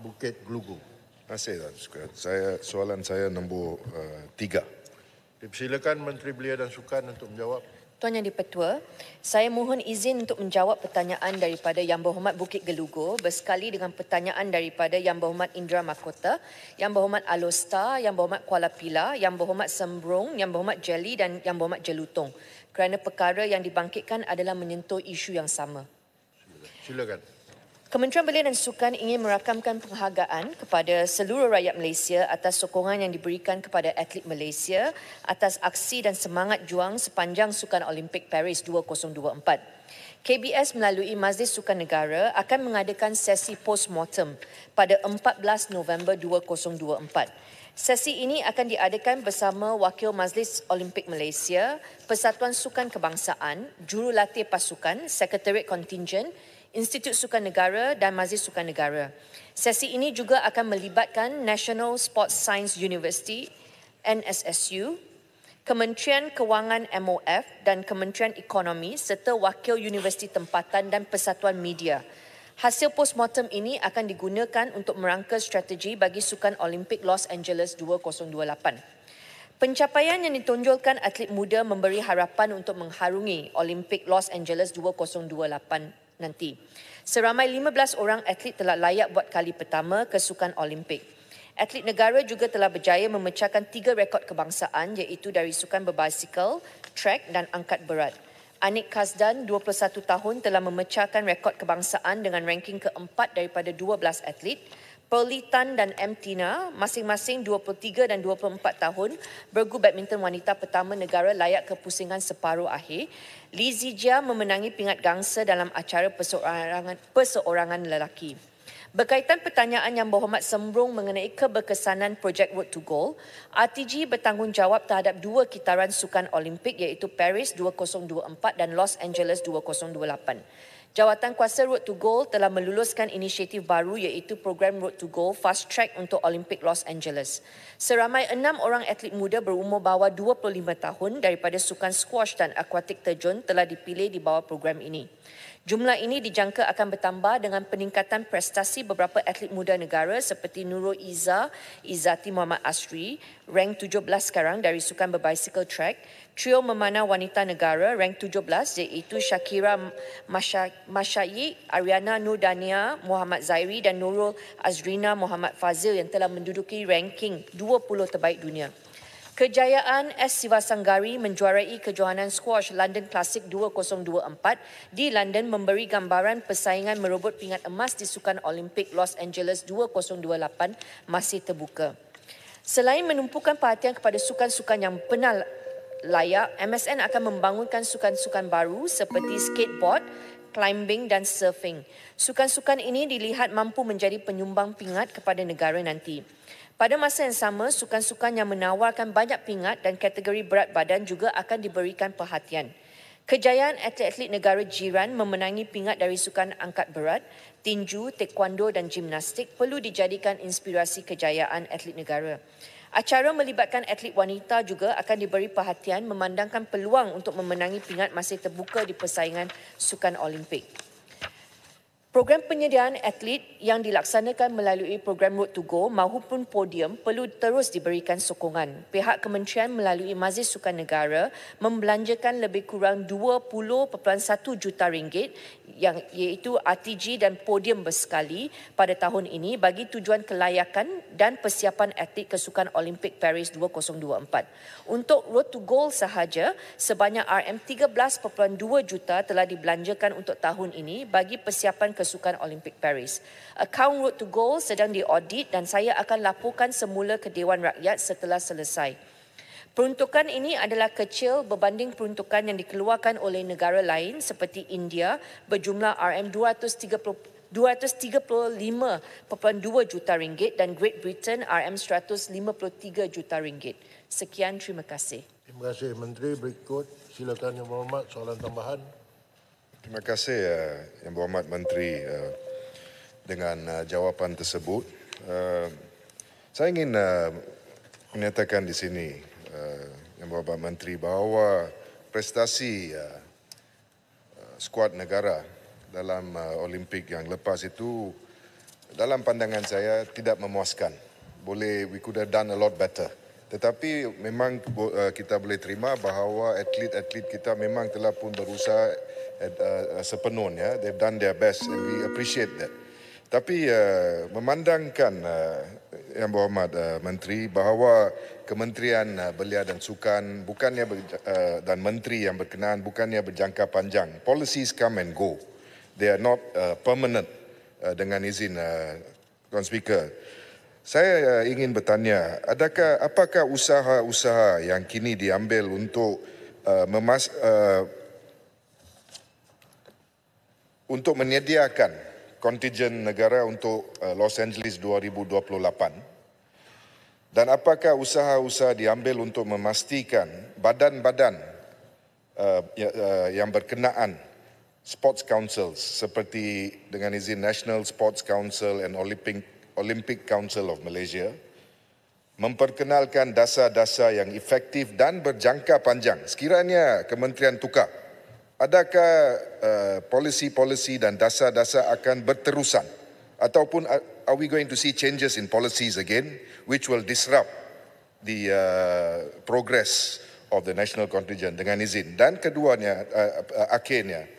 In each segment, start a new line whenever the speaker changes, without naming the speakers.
Bukit Gelugu.
Terima kasih Tuan Sukan. Soalan saya nombor 3.
Dipersilakan Menteri Belia dan Sukan untuk menjawab.
Tuan Yang di-Pertua, saya mohon izin untuk menjawab pertanyaan daripada Yang Berhormat Bukit Gelugur bersekali dengan pertanyaan daripada Yang Berhormat Indra Mahkota, Yang Berhormat Alostar, Yang Berhormat Kuala Pilah, Yang Berhormat Sembrong, Yang Berhormat Jeli dan Yang Berhormat Jelutong kerana perkara yang dibangkitkan adalah menyentuh isu yang sama.
Silakan.
Kementerian Belia dan Sukan ingin merakamkan penghargaan kepada seluruh rakyat Malaysia atas sokongan yang diberikan kepada atlet Malaysia atas aksi dan semangat juang sepanjang Sukan Olimpik Paris 2024. KBS melalui Majlis Sukan Negara akan mengadakan sesi post-mortem pada 14 November 2024. Sesi ini akan diadakan bersama Wakil Majlis Olimpik Malaysia, Persatuan Sukan Kebangsaan, Jurulatih Pasukan, Sekretariat Kontingen, Institut Sukan Negara dan Majlis Sukan Negara. Sesi ini juga akan melibatkan National Sports Science University, NSSU, Kementerian Kewangan MOF dan Kementerian Ekonomi serta wakil universiti tempatan dan Persatuan Media. Hasil postmortem ini akan digunakan untuk merangka strategi bagi Sukan Olimpik Los Angeles 2028. Pencapaian yang ditonjolkan atlet muda memberi harapan untuk mengharungi Olimpik Los Angeles 2028 nanti. Seramai 15 orang atlet telah layak buat kali pertama ke Sukan Olimpik. Atlet negara juga telah berjaya memecahkan 3 rekod kebangsaan iaitu dari sukan berbasikal, track dan angkat berat. Anik Kasdan, 21 tahun, telah memecahkan rekod kebangsaan dengan ranking keempat daripada 12 atlet. Pearly Tan dan M. Tina, masing-masing 23 dan 24 tahun, bergu badminton wanita pertama negara layak ke pusingan separuh akhir. Lee Zijia memenangi pingat gangsa dalam acara perseorangan lelaki. Berkaitan pertanyaan Yang Berhormat Sembrong mengenai keberkesanan projek Road to Gold, RTG bertanggungjawab terhadap 2 kitaran Sukan Olimpik iaitu Paris 2024 dan Los Angeles 2028. Jawatan Kuasa Road to Gold telah meluluskan inisiatif baru iaitu program Road to Gold Fast Track untuk Olimpik Los Angeles. Seramai 6 orang atlet muda berumur bawah 25 tahun daripada sukan squash dan akuatik terjun telah dipilih di bawah program ini. Jumlah ini dijangka akan bertambah dengan peningkatan prestasi beberapa atlet muda negara seperti Nurul Izzati Muhammad Asri, rank 17 sekarang dari sukan berbasikal track, trio memanah wanita negara rank 17 iaitu Shakira Masyayik, Ariana Nurdania, Muhammad Zairi dan Nurul Azrina Muhammad Fazil yang telah menduduki ranking 20 terbaik dunia. Kejayaan S. Sivasanggari menjuarai kejohanan squash London Classic 2024 di London memberi gambaran persaingan merebut pingat emas di Sukan Olimpik Los Angeles 2028 masih terbuka. Selain menumpukan perhatian kepada sukan-sukan yang pernah layak, MSN akan membangunkan sukan-sukan baru seperti skateboard, climbing dan surfing. Sukan-sukan ini dilihat mampu menjadi penyumbang pingat kepada negara nanti. Pada masa yang sama, sukan-sukan yang menawarkan banyak pingat dan kategori berat badan juga akan diberikan perhatian. Kejayaan atlet-atlet negara jiran memenangi pingat dari sukan angkat berat, tinju, taekwondo dan gimnastik perlu dijadikan inspirasi kejayaan atlet negara. Acara melibatkan atlet wanita juga akan diberi perhatian memandangkan peluang untuk memenangi pingat masih terbuka di persaingan Sukan Olimpik. Program penyediaan atlet yang dilaksanakan melalui program Road to Go maupun podium perlu terus diberikan sokongan. Pihak kementerian melalui Majlis Sukan Negara membelanjakan lebih kurang 20.1 juta ringgit yang iaitu RTG dan podium bersekali pada tahun ini bagi tujuan kelayakan dan persiapan atlet ke Sukan Olimpik Paris 2024. Untuk Road to Gold sahaja, sebanyak RM13.2 juta telah dibelanjakan untuk tahun ini bagi persiapan ke Sukan Olimpik Paris. Akaun Road to Gold sedang diaudit dan saya akan laporkan semula ke Dewan Rakyat setelah selesai. Peruntukan ini adalah kecil berbanding peruntukan yang dikeluarkan oleh negara lain seperti India berjumlah RM235.2 juta ringgit dan Great Britain RM153 juta ringgit. Sekian, terima kasih.
Terima kasih Menteri. Berikut silakan Yang Berhormat soalan tambahan.
Terima kasih Yang Berhormat Menteri dengan jawapan tersebut. Saya ingin menyatakan di sini Yang Berhormat Menteri bahawa prestasi skuad negara dalam Olimpik yang lepas itu dalam pandangan saya tidak memuaskan. We could have done a lot better. Tetapi memang kita boleh terima bahawa atlet-atlet kita memang telah pun berusaha sepenuhnya. They've done their best and we appreciate that. Tapi memandangkan Yang Berhormat Menteri bahawa Kementerian Belia dan Sukan dan Menteri yang berkenaan bukannya berjangka panjang. Policies come and go. They are not permanent. Dengan izin Tuan Speaker, saya ingin bertanya, apakah usaha-usaha yang kini diambil untuk untuk menyediakan kontijen negara untuk Los Angeles 2028, dan apakah usaha-usaha diambil untuk memastikan badan-badan yang berkenaan Sports Councils seperti dengan izin National Sports Council and Olympic Council of Malaysia memperkenalkan dasar-dasar yang efektif dan berjangka panjang. Sekiranya Kementerian tukar, adakah polisi-polisi dan dasar-dasar akan berterusan ataupun are we going to see changes in policies again which will disrupt the progress of the national contingent dengan izin. Dan keduanya, akhirnya,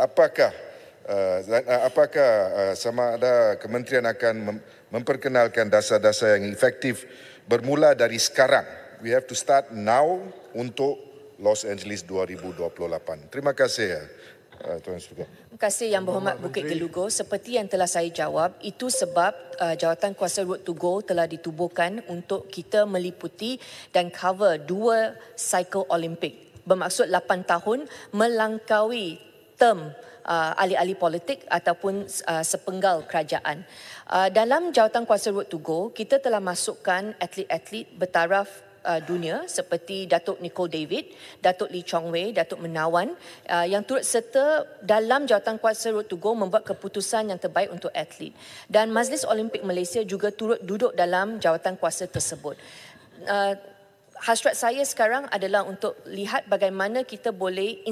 apakah sama ada kementerian akan memperkenalkan dasar-dasar yang efektif bermula dari sekarang. We have to start now untuk Los Angeles 2028. Terima kasih, Tuan Speaker.
Terima kasih Yang Berhormat Bukit Gelugur. Seperti yang telah saya jawab, itu sebab Jawatan Kuasa Road to Gold telah ditubuhkan untuk kita meliputi dan cover 2 cycle Olimpik. Bermaksud 8 tahun melangkaui term ahli-ahli politik ataupun sepenggal kerajaan. Dalam Jawatan Kuasa Road to Gold, kita telah masukkan atlet-atlet bertaraf dunia seperti Datuk Nicole David, Datuk Lee Chong Wei, Datuk Menawan yang turut serta dalam Jawatan Kuasa Road to Gold membuat keputusan yang terbaik untuk atlet. Dan Majlis Olimpik Malaysia juga turut duduk dalam jawatan kuasa tersebut. Hasrat saya sekarang adalah untuk lihat bagaimana kita boleh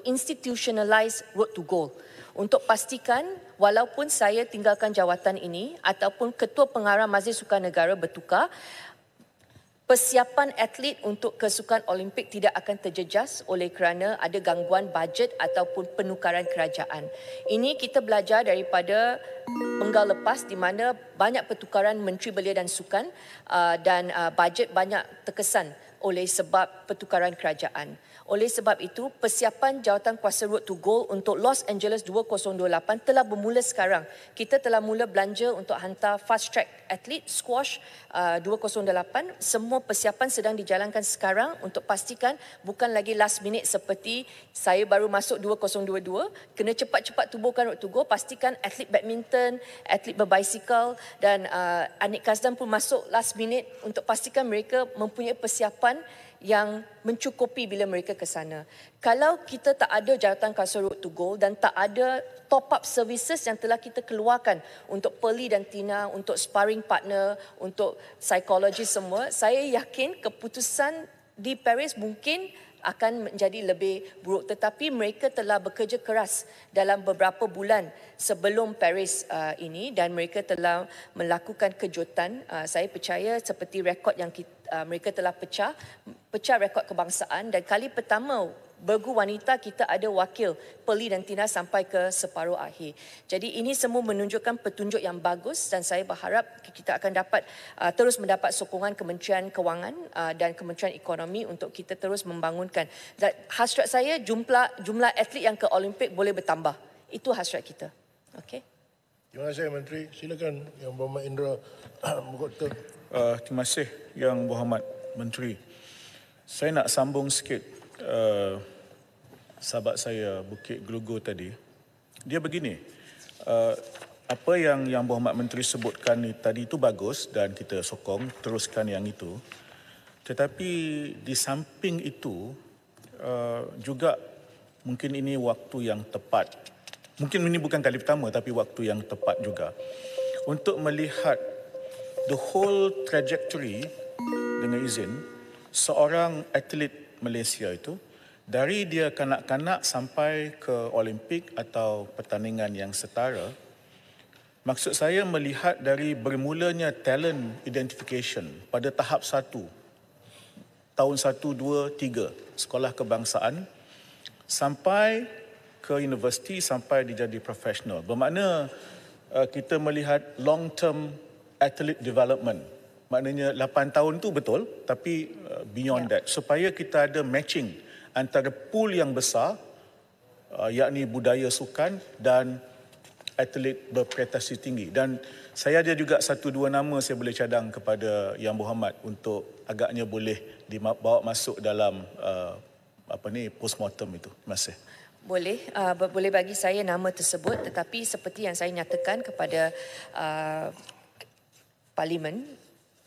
institutionalize Road to Gold. Untuk pastikan walaupun saya tinggalkan jawatan ini ataupun Ketua Pengarah Majlis Sukan Negara bertukar, persiapan atlet untuk kesukan Olimpik tidak akan terjejas oleh kerana ada gangguan bajet ataupun penukaran kerajaan. Ini kita belajar daripada penggal lepas di mana banyak pertukaran Menteri Belia dan Sukan dan bajet banyak terkesan oleh sebab pertukaran kerajaan. Oleh sebab itu, persiapan Jawatan Kuasa Road to Gold untuk Los Angeles 2028 telah bermula sekarang. Kita telah mula belanja untuk hantar fast track atlet squash 208. Semua persiapan sedang dijalankan sekarang untuk pastikan bukan lagi last minute seperti saya baru masuk 2022. Kena cepat-cepat tubuhkan Road to Gold. Pastikan atlet badminton, atlet berbasikal dan Anik Kasdan pun masuk last minute untuk pastikan mereka mempunyai persiapan yang mencukupi bila mereka ke sana. Kalau kita tak ada Jawatan Kuasa Road to Gold dan tak ada top-up services yang telah kita keluarkan untuk Pearly dan Tina, untuk sparring partner, untuk psikologi semua, saya yakin keputusan di Paris mungkin akan menjadi lebih buruk. Tetapi mereka telah bekerja keras dalam beberapa bulan sebelum Paris ini dan mereka telah melakukan kejutan. Saya percaya seperti rekod yang mereka telah pecah rekod kebangsaan dan kali pertama bergu wanita kita ada wakil Pearly dan Tina sampai ke separuh akhir. Jadi ini semua menunjukkan petunjuk yang bagus dan saya berharap kita akan dapat terus mendapat sokongan Kementerian Kewangan dan Kementerian Ekonomi untuk kita terus membangunkan. Dan hasrat saya jumlah atlet yang ke Olimpik boleh bertambah. Itu hasrat kita. Okey.
Terima kasih Menteri. Silakan Yang Berhormat Indra Mogotke.
Terima kasih Yang Berhormat Menteri. Saya nak sambung sikit sahabat saya Bukit Gelugur tadi. Dia begini, apa yang Yang Berhormat Menteri sebutkan tadi itu bagus dan kita sokong teruskan yang itu. Tetapi di samping itu juga mungkin ini waktu yang tepat. Mungkin ini bukan kali pertama tapi waktu yang tepat juga untuk melihat the whole trajectory dengan izin seorang atlet Malaysia itu dari dia kanak-kanak sampai ke Olimpik atau pertandingan yang setara Maksud saya melihat dari bermulanya talent identification pada tahap 1, tahun 1, 2, 3, sekolah kebangsaan, sampai ke universiti, sampai dia jadi profesional. Bermakna kita melihat long term athlete development. Maknanya 8 tahun tu betul, tapi beyond that. Supaya kita ada matching antara pool yang besar, yakni budaya sukan dan atlet berprestasi tinggi. Dan saya ada juga 1-2 nama saya boleh cadang kepada Yang Berhormat untuk agaknya boleh dibawa masuk dalam postmortem itu. Terima kasih.
Boleh bagi saya nama tersebut, tetapi seperti yang saya nyatakan kepada Parlimen,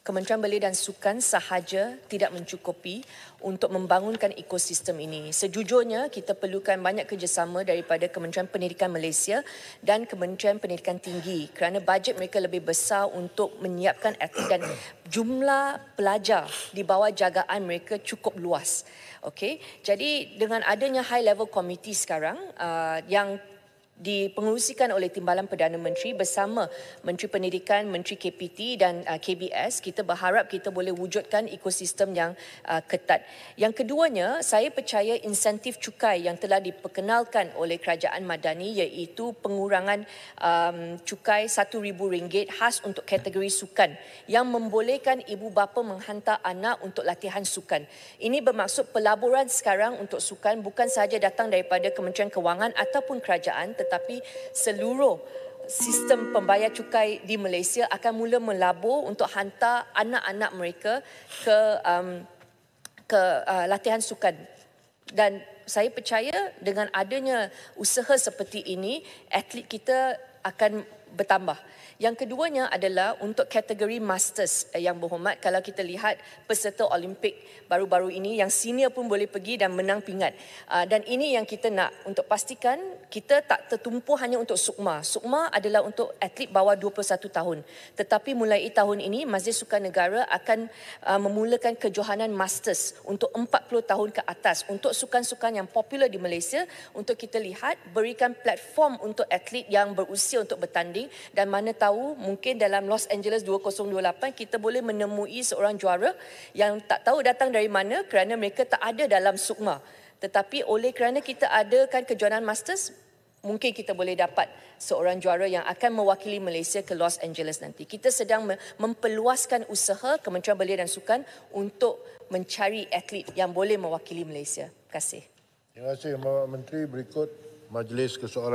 Kementerian Belia dan Sukan sahaja tidak mencukupi untuk membangunkan ekosistem ini. Sejujurnya, kita perlukan banyak kerjasama daripada Kementerian Pendidikan Malaysia dan Kementerian Pendidikan Tinggi kerana bajet mereka lebih besar untuk menyiapkan atlet dan jumlah pelajar di bawah jagaan mereka cukup luas. Okey, jadi dengan adanya high level committee sekarang yang dipengerusikan oleh Timbalan Perdana Menteri bersama Menteri Pendidikan, Menteri KPT dan KBS, kita berharap kita boleh wujudkan ekosistem yang ketat. Yang keduanya, saya percaya insentif cukai yang telah diperkenalkan oleh Kerajaan Madani iaitu pengurangan cukai RM1,000 khas untuk kategori sukan yang membolehkan ibu bapa menghantar anak untuk latihan sukan. Ini bermaksud pelaburan sekarang untuk sukan bukan sahaja datang daripada Kementerian Kewangan ataupun kerajaan, tetapi seluruh sistem pembayar cukai di Malaysia akan mula melabur untuk hantar anak-anak mereka ke latihan sukan. Dan saya percaya dengan adanya usaha seperti ini, atlet kita akan bertambah. Yang keduanya adalah untuk kategori Masters. Yang Berhormat, kalau kita lihat peserta Olimpik baru-baru ini, yang senior pun boleh pergi dan menang pingat. Dan ini yang kita nak untuk pastikan kita tak tertumpu hanya untuk Sukma. Sukma adalah untuk atlet bawah 21 tahun. Tetapi mulai tahun ini, Majlis Sukan Negara akan memulakan kejohanan Masters untuk 40 tahun ke atas. Untuk sukan-sukan yang popular di Malaysia, untuk kita lihat, berikan platform untuk atlet yang berusia untuk bertanding. Dan mana tahu mungkin dalam Los Angeles 2028 kita boleh menemui seorang juara yang tak tahu datang dari mana kerana mereka tak ada dalam Sukma. Tetapi oleh kerana kita adakan kejohanan Masters, mungkin kita boleh dapat seorang juara yang akan mewakili Malaysia ke Los Angeles nanti. Kita sedang memperluaskan usaha Kementerian Belia dan Sukan untuk mencari atlet yang boleh mewakili Malaysia. Terima kasih.
Terima kasih, Bapak Menteri. Berikut Majlis Kesoalan